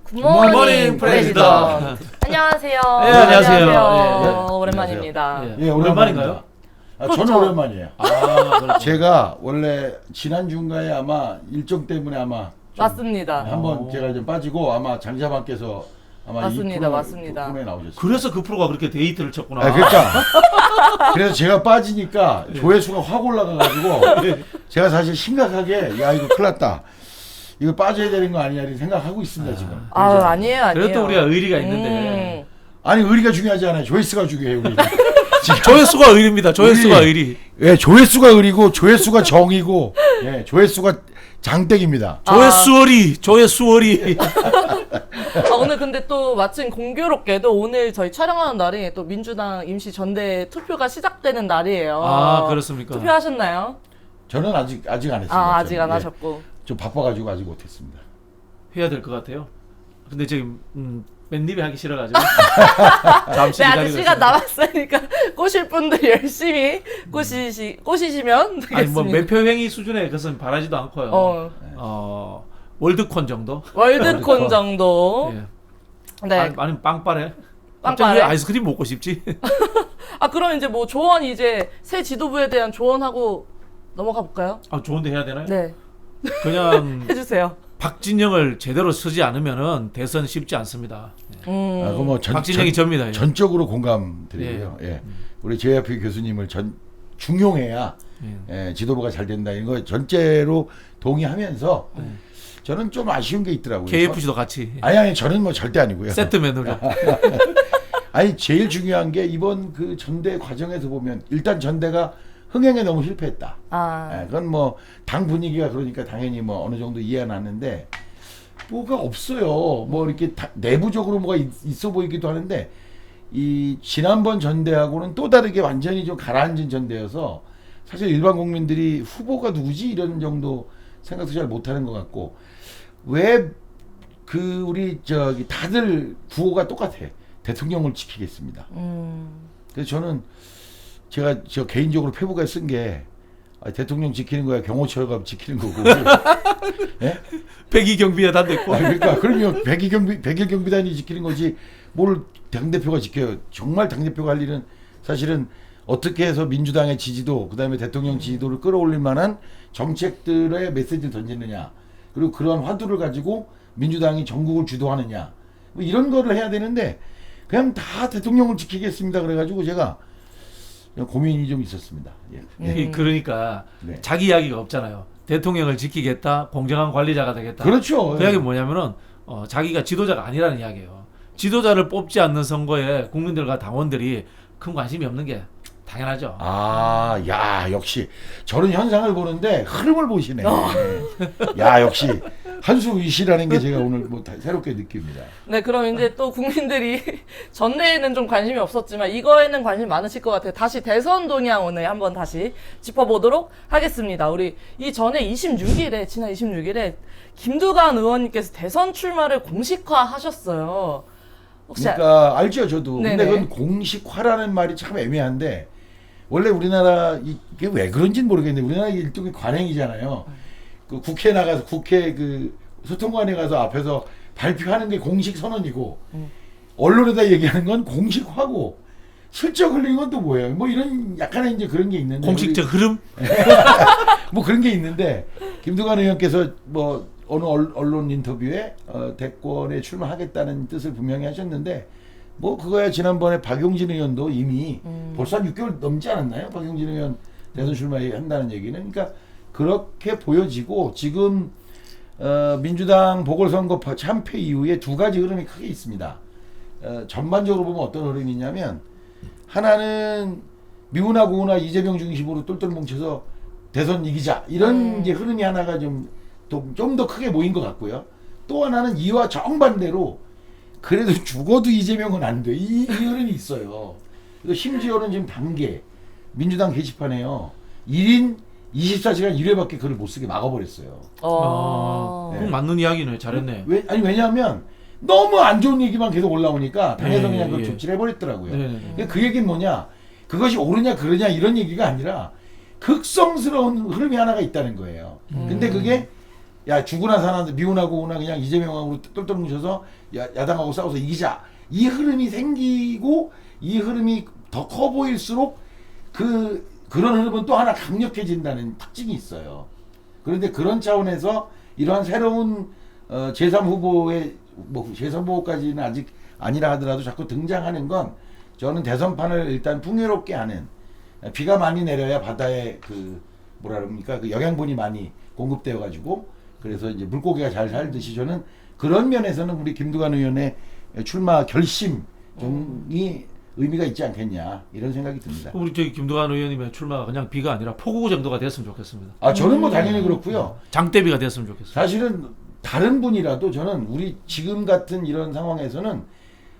굿모닝 프레지던. 안녕하세요. 네, 안녕하세요. 오랜만입니다. 예, 오랜만인가요? 저는 그렇죠. 오랜만이에요. 그렇죠. 제가 원래 지난 주인가에 아마 일정 때문에 아마 좀 맞습니다. 한번 제가 좀 빠지고 아마 장자방께서 아마 맞습니다, 맞습니다. 프로에 나오셨어요. 그래서 그 프로가 그렇게 데이트를 쳤구나. 그러니까 그래서 제가 빠지니까 조회수가 확 올라가가지고 제가 사실 심각하게 야 이거 큰일 났다. 이거 빠져야 되는 거 아니냐 이렇게 생각하고 있습니다 지금. 아니에요. 그래도 우리가 의리가 있는데. 아니 의리가 중요하지 않아요. 조회수가 중요해요. 우리. 조회수가 의리입니다. 조회수가 의리. 예, 조회수가 의리고 조회수가 정이고 예, 조회수가 장땡입니다. 조회수월이. 오늘 근데 또 마침 공교롭게도 오늘 저희 촬영하는 날이 또 민주당 임시 전대 투표가 시작되는 날이에요. 아, 그렇습니까? 투표하셨나요? 저는 아직 안 했습니다. 아직 안 저는. 예, 하셨고. 좀 바빠가지고 아직 못했습니다. 해야 될 것 같아요. 근데 지금 맨입에 하기 싫어가지고 잠시 네, 아직 기다리고 시간 있습니다. 남았으니까 꼬실 분들 열심히 꼬시시면 되겠습니다. 아니 뭐 매표행위 수준의 그것은 바라지도 않고요. 월드콘 정도. 월드콘 정도. 예. 네. 아니면 빵빠레. 빵빠레? 갑자기 왜 아이스크림 먹고 싶지? 그럼 이제 뭐 조언 이제 새 지도부에 대한 조언하고 넘어가 볼까요? 좋은데 해야 되나요? 네. 그냥 해주세요. 박진영을 제대로 쓰지 않으면은 대선 쉽지 않습니다. 그럼 뭐 박진영이 접니다. 예. 전적으로 공감드리고요. 예. 우리 JYP 교수님을 중용해야 예, 지도부가 잘 된다. 이거 전체로 동의하면서 저는 좀 아쉬운 게 있더라고요. KFC도 같이 아니 저는 뭐 절대 아니고요. 세트맨으로. 아니 제일 중요한 게 이번 그 전대 과정에서 보면 일단 전대가 흥행에 너무 실패했다. 예, 그건 뭐 당 분위기가 그러니까 당연히 뭐 어느 정도 이해가 났는데 뭐가 없어요. 뭐 이렇게 내부적으로 뭐가 있어 보이기도 하는데 이 지난번 전대하고는 또 다르게 완전히 좀 가라앉은 전대여서 사실 일반 국민들이 후보가 누구지 이런 정도 생각도 잘 못하는 것 같고 왜 그 우리 저기 다들 구호가 똑같아. 대통령을 지키겠습니다. 그래서 저는 제가 저 개인적으로 페북에 쓴 게 대통령 지키는 거야 경호처가 지키는 거고. 예? 백의경비에 단됐고. 그러니까 그러면 백일 경비단이 지키는 거지 뭘 당 대표가 지켜요. 정말 당 대표가 할 일은 사실은 어떻게 해서 민주당의 지지도 그다음에 대통령 지지도를 끌어올릴 만한 정책들의 메시지를 던지느냐 그리고 그러한 화두를 가지고 민주당이 전국을 주도하느냐 뭐 이런 거를 해야 되는데 그냥 다 대통령을 지키겠습니다. 그래가지고 제가 고민이 좀 있었습니다. 예. 그러니까 네. 자기 이야기가 없잖아요. 대통령을 지키겠다, 공정한 관리자가 되겠다. 그렇죠. 그 이야기 뭐냐면은 자기가 지도자가 아니라는 이야기예요. 지도자를 뽑지 않는 선거에 국민들과 당원들이 큰 관심이 없는 게 당연하죠. 야 역시 저런 현상을 보는데 흐름을 보시네. 야 역시 한수위시라는 게 제가 오늘 뭐 새롭게 느낍니다. 네, 그럼 이제 또 국민들이 전대에는 좀 관심이 없었지만 이거에는 관심 많으실 것 같아요. 다시 대선 동향 오늘 한번 다시 짚어보도록 하겠습니다. 우리 이 전에 지난 26일에 김두관 의원님께서 대선 출마를 공식화하셨어요. 혹시 그러니까 알죠 저도. 네네. 근데 그건 공식화라는 말이 참 애매한데 원래 우리나라 이게 왜 그런지는 모르겠는데 우리나라 일종의 관행이잖아요. 그 국회 나가서 국회 그 소통관에 가서 앞에서 발표하는 게 공식 선언이고 언론에다 얘기하는 건 공식화고 슬쩍 흘리는 건 또 뭐예요? 뭐 이런 약간의 이제 그런 게 있는데 공식적 흐름? 뭐 그런 게 있는데 김두관 의원께서 뭐 어느 언론 인터뷰에 대권에 출마하겠다는 뜻을 분명히 하셨는데 뭐 그거야 지난번에 박용진 의원도 이미 벌써 한 6개월 넘지 않았나요? 박용진 의원 대선 출마한다는 얘기는 그러니까 그렇게 보여지고 지금 민주당 보궐선거 참패 이후에 두 가지 흐름이 크게 있습니다. 전반적으로 보면 어떤 흐름이 있냐면 하나는 미우나 고우나 이재명 중심으로 똘똘 뭉쳐서 대선 이기자 이런 이제 흐름이 하나가 좀 더 크게 모인 것 같고요. 또 하나는 이와 정반대로 그래도 죽어도 이재명은 안 돼. 이 흐름이 있어요. 그리고 심지어는 지금 단계 민주당 게시판에요. 1인 24시간 1회밖에 글을 못 쓰게 막아버렸어요. 그건 맞는 이야기네. 잘했네. 왜냐하면 너무 안 좋은 얘기만 계속 올라오니까 당에서 네, 그냥 그걸 예. 조치를 해버렸더라고요. 네. 그 얘기는 뭐냐? 그것이 옳으냐 그러냐 이런 얘기가 아니라 극성스러운 흐름이 하나가 있다는 거예요. 근데 그게 야 죽으나 사나 미운하고 오나 그냥 이재명하고 똘똘 뭉쳐서 야당하고 싸워서 이기자. 이 흐름이 생기고 이 흐름이 더 커 보일수록 그런 흐름은 또 하나 강력해진다는 특징이 있어요. 그런데 그런 차원에서 이러한 새로운 제3후보의 뭐 제3후보까지는 아직 아니라 하더라도 자꾸 등장하는 건 저는 대선판을 일단 풍요롭게 하는 비가 많이 내려야 바다에 그 뭐라 그럽니까 그 영양분이 많이 공급되어 가지고 그래서 이제 물고기가 잘 살듯이 저는 그런 면에서는 우리 김두관 의원의 출마 결심이 의미가 있지 않겠냐 이런 생각이 듭니다. 우리 저기 김두관 의원님의 출마가 그냥 비가 아니라 폭우 정도가 됐으면 좋겠습니다. 아 저는 뭐 당연히 그렇고요. 장대비가 됐으면 좋겠어요. 사실은 다른 분이라도 저는 우리 지금 같은 이런 상황에서는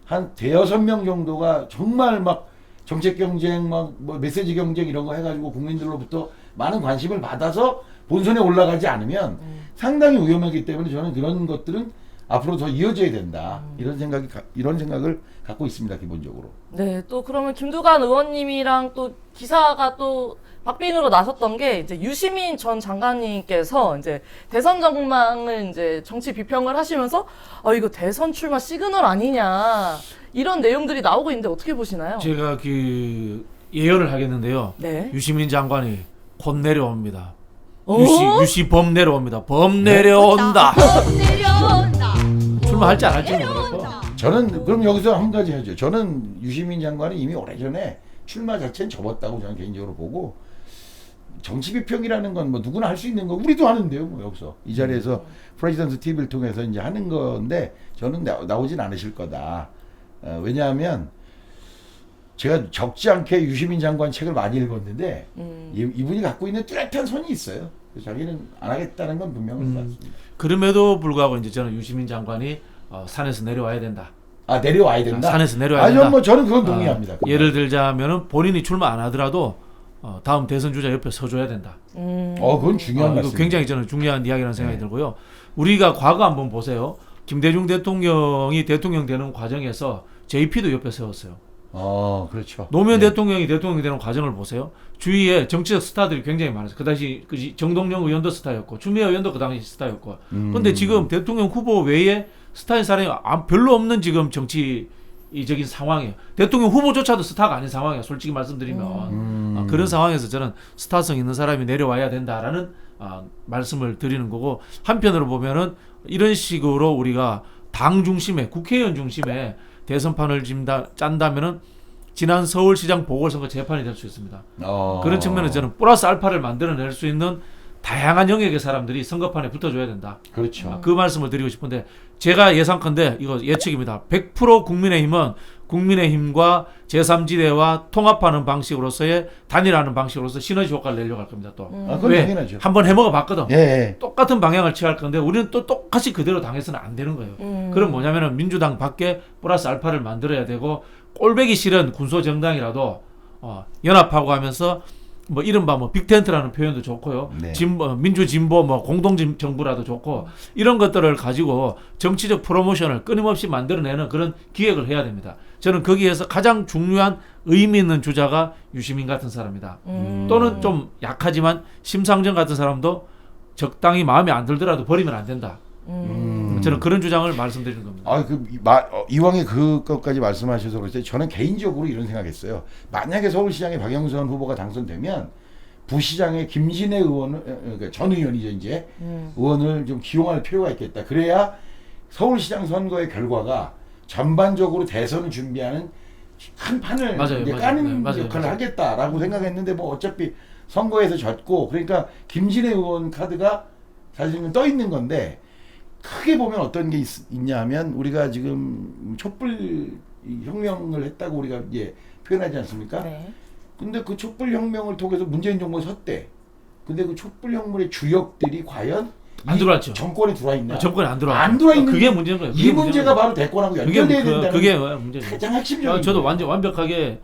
한 대여섯 명 정도가 정말 막 정책 경쟁 막 뭐 메시지 경쟁 이런 거 해가지고 국민들로부터 많은 관심을 받아서 본선에 올라가지 않으면 상당히 위험하기 때문에 저는 그런 것들은 앞으로 더 이어져야 된다 이런 생각을 갖고 있습니다 기본적으로. 네, 또 그러면 김두관 의원님이랑 또 기사가 또 박빙으로 나섰던 게 이제 유시민 전 장관님께서 이제 대선 전망을 이제 정치 비평을 하시면서 이거 대선 출마 시그널 아니냐 이런 내용들이 나오고 있는데 어떻게 보시나요? 제가 그 예언을 하겠는데요. 네. 유시민 장관이 곧 내려옵니다. 어? 유시범 내려옵니다. 범 내려온다. 내려온다. 출마할지 안 할지 모르겠고. 저는 그럼 여기서 한 가지 하죠. 저는 유시민 장관은 이미 오래전에 출마 자체는 접었다고 저는 개인적으로 보고 정치 비평이라는 건 뭐 누구나 할 수 있는 거 우리도 하는데요. 뭐 여기서 이 자리에서 프레지던트 TV를 통해서 이제 하는 건데 저는 나오진 않으실 거다. 왜냐하면 제가 적지 않게 유시민 장관 책을 많이 읽었는데 이분이 갖고 있는 뚜렷한 선이 있어요. 그래서 자기는 안 하겠다는 건 분명한 것 같습니다. 그럼에도 불구하고 이제 저는 유시민 장관이 산에서 내려와야 된다. 아 내려와야 된다. 산에서 내려와야 된다. 뭐 저는 그건 동의합니다. 예를 들자면은 본인이 출마 안 하더라도 다음 대선 주자 옆에 서줘야 된다. 그건 중요한 이거 말씀입니다. 굉장히 저는 중요한 이야기라는 생각이 들고요. 우리가 과거 한번 보세요. 김대중 대통령이 대통령 되는 과정에서 JP도 옆에 세웠어요. 그렇죠. 노무현 네. 대통령이 대통령이 되는 과정을 보세요. 주위에 정치적 스타들이 굉장히 많았어요. 그 당시 정동영 의원도 스타였고 추미애 의원도 그 당시 스타였고. 근데 지금 대통령 후보 외에 스타인 사람이 별로 없는 지금 정치적인 상황이에요. 대통령 후보조차도 스타가 아닌 상황이에요. 솔직히 말씀드리면. 그런 상황에서 저는 스타성 있는 사람이 내려와야 된다라는 말씀을 드리는 거고, 한편으로 보면은 이런 식으로 우리가 당 중심에, 국회의원 중심에 대선판을 짠다면은 지난 서울시장 보궐선거 재판이 될 수 있습니다. 그런 측면에서 저는 플러스 알파를 만들어낼 수 있는 다양한 영역의 사람들이 선거판에 붙어줘야 된다. 그렇죠. 그 말씀을 드리고 싶은데, 제가 예상컨대 이거 예측입니다. 100% 국민의힘은 국민의힘과 제3지대와 통합하는 방식으로서의 단일화하는 방식으로서 시너지 효과를 내려고 할 겁니다. 또 그건 왜? 당연하죠. 한번 해먹어 봤거든. 예. 똑같은 방향을 취할 건데 우리는 또 똑같이 그대로 당해서는 안 되는 거예요. 그럼 뭐냐면은 민주당 밖에 플러스 알파를 만들어야 되고, 꼴배기 싫은 군소 정당이라도 연합하고 하면서 뭐 이른바 뭐 빅텐트라는 표현도 좋고요. 네. 민주 진보 뭐 공동 정부라도 좋고, 이런 것들을 가지고 정치적 프로모션을 끊임없이 만들어내는 그런 기획을 해야 됩니다. 저는 거기에서 가장 중요한 의미 있는 주자가 유시민 같은 사람이다. 또는 좀 약하지만 심상정 같은 사람도 적당히 마음에 안 들더라도 버리면 안 된다. 저는 그런 주장을 말씀드리는 겁니다. 이왕에 그것까지 말씀하셔서 그랬어요. 저는 개인적으로 이런 생각했어요. 만약에 서울시장에 박영선 후보가 당선되면 부시장에 김진애 의원을, 그러니까 전 의원이죠 이제 의원을 좀 기용할 필요가 있겠다. 그래야 서울시장 선거의 결과가 전반적으로 대선을 준비하는 큰 판을 이제 까는 역할을 하겠다라고 생각했는데, 뭐 어차피 선거에서 졌고, 그러니까 김진애 의원 카드가 사실은 떠 있는 건데, 크게 보면 어떤 게 있냐 하면, 우리가 지금 촛불 혁명을 했다고 우리가 이제 표현하지 않습니까? 네. 근데 그 촛불 혁명을 통해서 문재인 정부가 섰대. 근데 그 촛불 혁명의 주역들이 과연 안 들어왔죠. 정권에 들어와 있냐? 정권에 안 들어와. 안 들어와 있는 그게 문제인 거예요. 이 문제가 바로 대권하고 연결돼야 된다는 그게 문제죠. 가장 핵심적인. 저도 완벽하게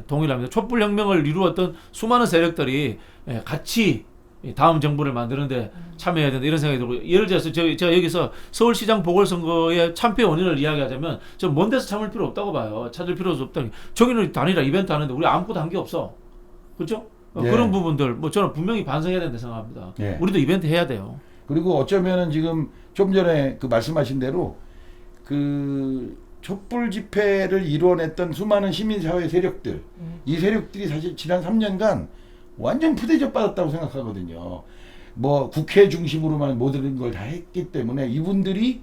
동의를 합니다. 촛불 혁명을 이루었던 수많은 세력들이 같이 다음 정부를 만드는데 참여해야 된다, 이런 생각이 들고, 예를 들어서 제가 여기서 서울시장 보궐선거의 참패 원인을 이야기하자면 저 먼 데서 참을 필요 없다고 봐요. 찾을 필요 없다. 저기는 단일화 이벤트 하는데 우리 아무것도 한 게 없어. 그렇죠? 예. 그런 부분들 뭐 저는 분명히 반성해야 된다 생각합니다. 예. 우리도 이벤트 해야 돼요. 그리고 어쩌면은 지금 좀 전에 그 말씀하신 대로 그 촛불 집회를 이뤄냈던 수많은 시민사회 세력들, 이 세력들이 사실 지난 3년간 완전 푸대접 받았다고 생각하거든요. 뭐 국회 중심으로만 모든 걸 다 했기 때문에 이분들이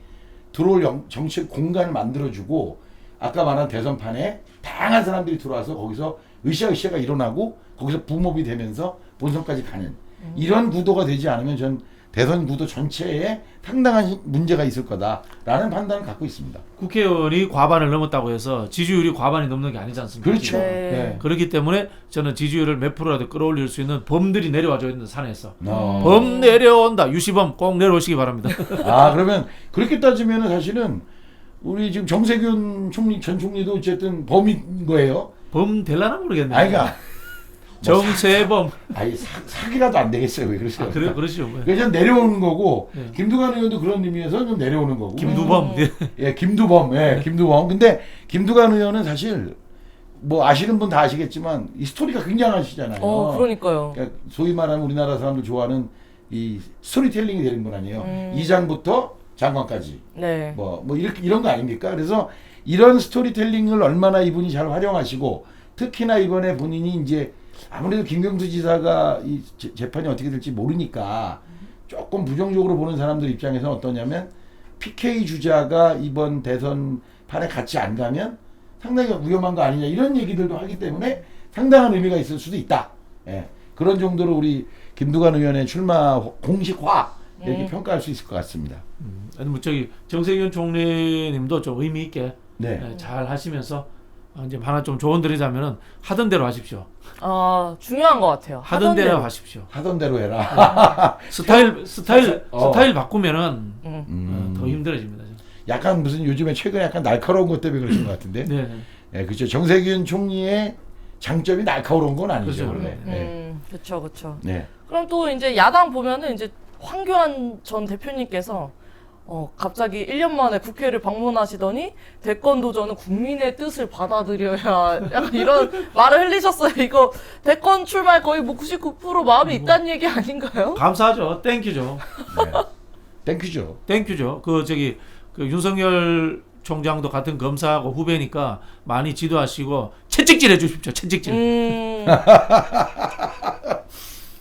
들어올 정치적 공간을 만들어주고 아까 말한 대선판에 다양한 사람들이 들어와서 거기서 으쌰으쌰가 일어나고 거기서 붐업이 되면서 본선까지 가는 이런 구도가 되지 않으면 전 대선 구도 전체에 상당한 문제가 있을 거다라는 판단을 갖고 있습니다. 국회의원이 과반을 넘었다고 해서 지지율이 과반이 넘는 게 아니지 않습니까? 그렇죠. 네. 네. 그렇기 때문에 저는 지지율을 몇 프로라도 끌어올릴 수 있는 범들이 내려와줘야 된다, 산에서. 어. 범 내려온다. 유시범 꼭 내려오시기 바랍니다. 아 그러면 그렇게 따지면은 사실은 우리 지금 정세균 총리 전 총리도 어쨌든 범인 거예요. 범 될라나 모르겠네. 아이가 정세범. 아니 사기라도 안 되겠어요. 왜 그러세요? 아, 그래, 그러시죠. 뭐. 그냥 내려오는 거고 네. 김두관 의원도 그런 의미에서 좀 내려오는 거고. 김두범. 네. 예, 김두범. 예, 김두범. 근데 김두관 의원은 사실 뭐 아시는 분 다 아시겠지만 이 스토리가 굉장하시잖아요. 그러니까요. 그러니까 소위 말하는 우리나라 사람들 좋아하는 이 스토리텔링이 되는 분 아니에요. 이장부터 장관까지. 네. 뭐 이렇게 이런 거 아닙니까? 그래서 이런 스토리텔링을 얼마나 이분이 잘 활용하시고 특히나 이번에 본인이 이제 아무래도 김경수 지사가 이 재판이 어떻게 될지 모르니까 조금 부정적으로 보는 사람들 입장에서는 어떠냐면 PK 주자가 이번 대선 판에 같이 안 가면 상당히 위험한 거 아니냐 이런 얘기들도 하기 때문에 상당한 의미가 있을 수도 있다. 예. 그런 정도로 우리 김두관 의원의 출마 공식화 이렇게 평가할 수 있을 것 같습니다. 뭐 저기 정세균 총리님도 좀 의미 있게 네. 잘 하시면서 이제 하나 좀 조언 드리자면은 하던 대로 하십시오. 중요한 것 같아요. 하던 대로 하십시오. 하던 대로 해라. 스타일 바꾸면은 더 힘들어집니다. 약간 무슨 요즘에 최근에 약간 날카로운 것 때문에 그러신 것 같은데. 네. 예, 그렇죠. 정세균 총리의 장점이 날카로운 건 아니죠. 그렇죠. 원래. 네. 그렇죠. 네. 그럼 또 이제 야당 보면은 이제 황교안 전 대표님께서 갑자기 1년 만에 국회를 방문하시더니 대권 도전은 국민의 뜻을 받아들여야 약간 이런 말을 흘리셨어요. 이거 대권 출마에 거의 뭐 99% 마음이 있다는 얘기 아닌가요? 감사하죠. 땡큐죠. 네. 땡큐죠. 땡큐죠. 그 윤석열 총장도 같은 검사하고 후배니까 많이 지도하시고 채찍질 해주십시오. 채찍질.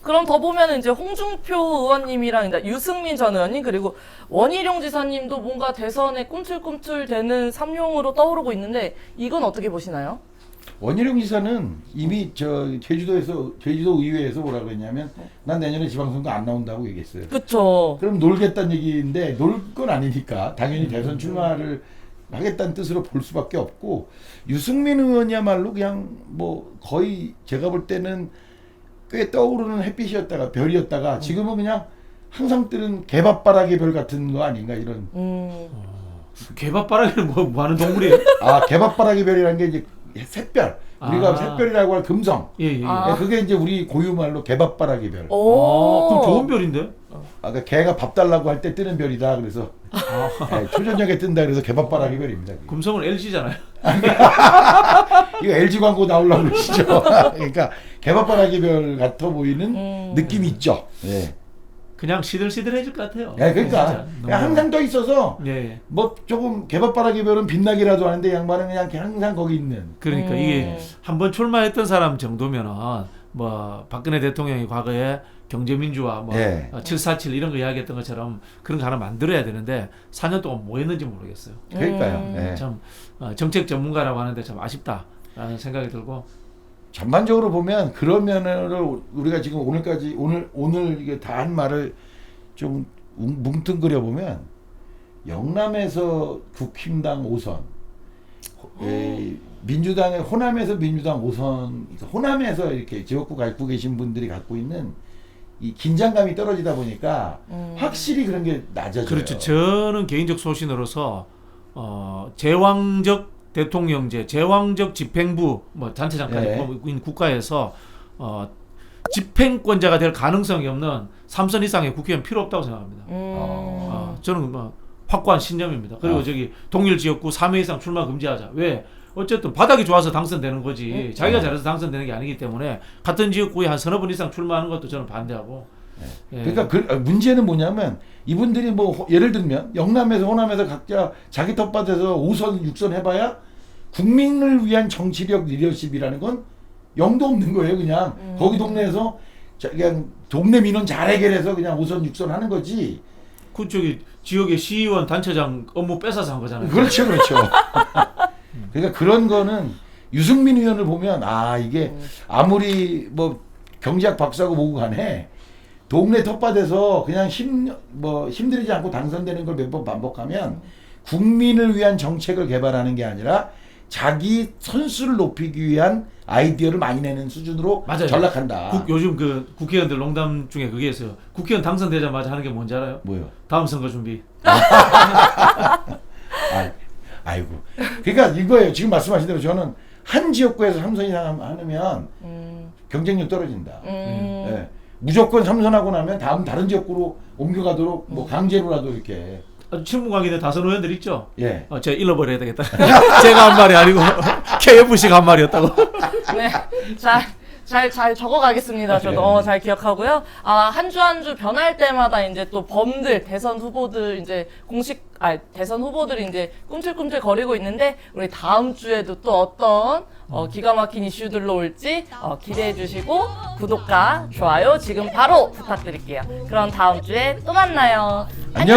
그럼 더 보면 이제 홍준표 의원님이랑 이제 유승민 전 의원님 그리고 원희룡 지사님도 뭔가 대선에 꿈틀꿈틀대는 삼룡으로 떠오르고 있는데 이건 어떻게 보시나요? 원희룡 지사는 이미 제주도 의회에서 뭐라 그랬냐면 난 내년에 지방선거 안 나온다고 얘기했어요. 그쵸. 그럼 놀겠다는 얘기인데 놀 건 아니니까 당연히 대선 출마를 하겠다는 뜻으로 볼 수밖에 없고 유승민 의원이야말로 그냥 뭐 거의 제가 볼 때는 꽤 떠오르는 햇빛이었다가 별이었다가 지금은 그냥 항상 뜨는 개밥바라기 별 같은 거 아닌가 이런. 개밥바라기는 뭐 하는 동물이에요? 개밥바라기 별이라는 게 이제 샛별. 우리가 샛별이라고 할 금성. 예. 그게 이제 우리 고유말로 개밥바라기 별. 그럼 좋은 별인데? 그러니까 개가 밥 달라고 할 때 뜨는 별이다. 그래서 초저녁에 뜬다. 그래서 개밥바라기 별입니다. 금성은 LG잖아요. 이거 LG 광고 나오려고 그러시죠. 그러니까 개밥바라기 별 같아 보이는 느낌이 있죠. 네. 그냥 시들시들해질 것 같아요. 네, 그러니까 그냥 항상 떠 있어서 예. 뭐 조금 개밥바라기 별은 빛나기라도 하는데 양반은 그냥 항상 거기 있는. 그러니까 이게 한번 출마했던 사람 정도면은 뭐 박근혜 대통령이 과거에 경제민주화 뭐 네. 747 이런 거 이야기했던 것처럼 그런 거 하나 만들어야 되는데 4년 동안 뭐 했는지 모르겠어요. 그러니까요. 네. 참 정책 전문가라고 하는데 참 아쉽다라는 생각이 들고 전반적으로 보면 그런 면을 우리가 지금 오늘 이게 다 한 말을 좀 뭉뚱그려 보면 영남에서 국힘당 5선, 민주당의 호남에서 민주당 5선, 호남에서 이렇게 지역구 갖고 계신 분들이 갖고 있는 이 긴장감이 떨어지다 보니까 확실히 그런 게 낮아져요. 그렇죠. 저는 개인적 소신으로서 제왕적 대통령제, 제왕적 집행부 뭐 단체장까지 네. 있는 국가에서 집행권자가 될 가능성이 없는 3선 이상의 국회의원 필요 없다고 생각합니다. 저는 뭐 확고한 신념입니다. 그리고 저기 동일 지역구 3회 이상 출마 금지하자. 왜? 어쨌든 바닥이 좋아서 당선되는 거지. 자기가 잘해서 당선되는 게 아니기 때문에 같은 지역구에 한 서너 번 이상 출마하는 것도 저는 반대하고 예. 그러니까 문제는 뭐냐면 이분들이 뭐 예를 들면 영남에서 호남에서 각자 자기 텃밭에서 5선 6선 해봐야 국민을 위한 정치력 리더십이라는 건 영도 없는 거예요. 그냥 거기 동네에서 그냥 동네 민원 잘 해결해서 그냥 5선 6선 하는 거지. 그 저기 지역의 시의원 단체장 업무 뺏어서 한 거잖아요. 그렇죠, 그렇죠. 그러니까 그런 거는 유승민 의원을 보면 아 이게 아무리 뭐 경제학 박사고 뭐고 간에 동네 텃밭에서 그냥 힘들이지 않고 당선되는 걸 몇 번 반복하면 국민을 위한 정책을 개발하는 게 아니라 자기 선수를 높이기 위한 아이디어를 많이 내는 수준으로 맞아요. 전락한다. 요즘 그 국회의원들 농담 중에 그게 있어요. 국회의원 당선되자마자 하는 게 뭔지 알아요? 뭐요? 다음 선거 준비. 아이고. 그러니까 이거예요. 지금 말씀하신 대로 저는 한 지역구에서 3선 이상 하면 경쟁력 떨어진다. 예. 무조건 3선하고 나면 다른 지역구로 옮겨가도록 뭐 강제로라도 이렇게. 아주 친문광인의 다선 의원들 있죠? 예. 제가 잃어버려야 되겠다. 제가 한 말이 아니고 KFC가 한 말이었다고. 네. 잘 적어가겠습니다. 저도 잘 기억하고요. 한 주 한 주 변할 때마다 이제 또 범들, 대선 후보들 이제 대선 후보들이 이제 꿈틀꿈틀 거리고 있는데 우리 다음 주에도 또 어떤 기가 막힌 이슈들로 올지 기대해 주시고 구독과 좋아요 지금 바로 부탁드릴게요. 그럼 다음 주에 또 만나요. 안녕.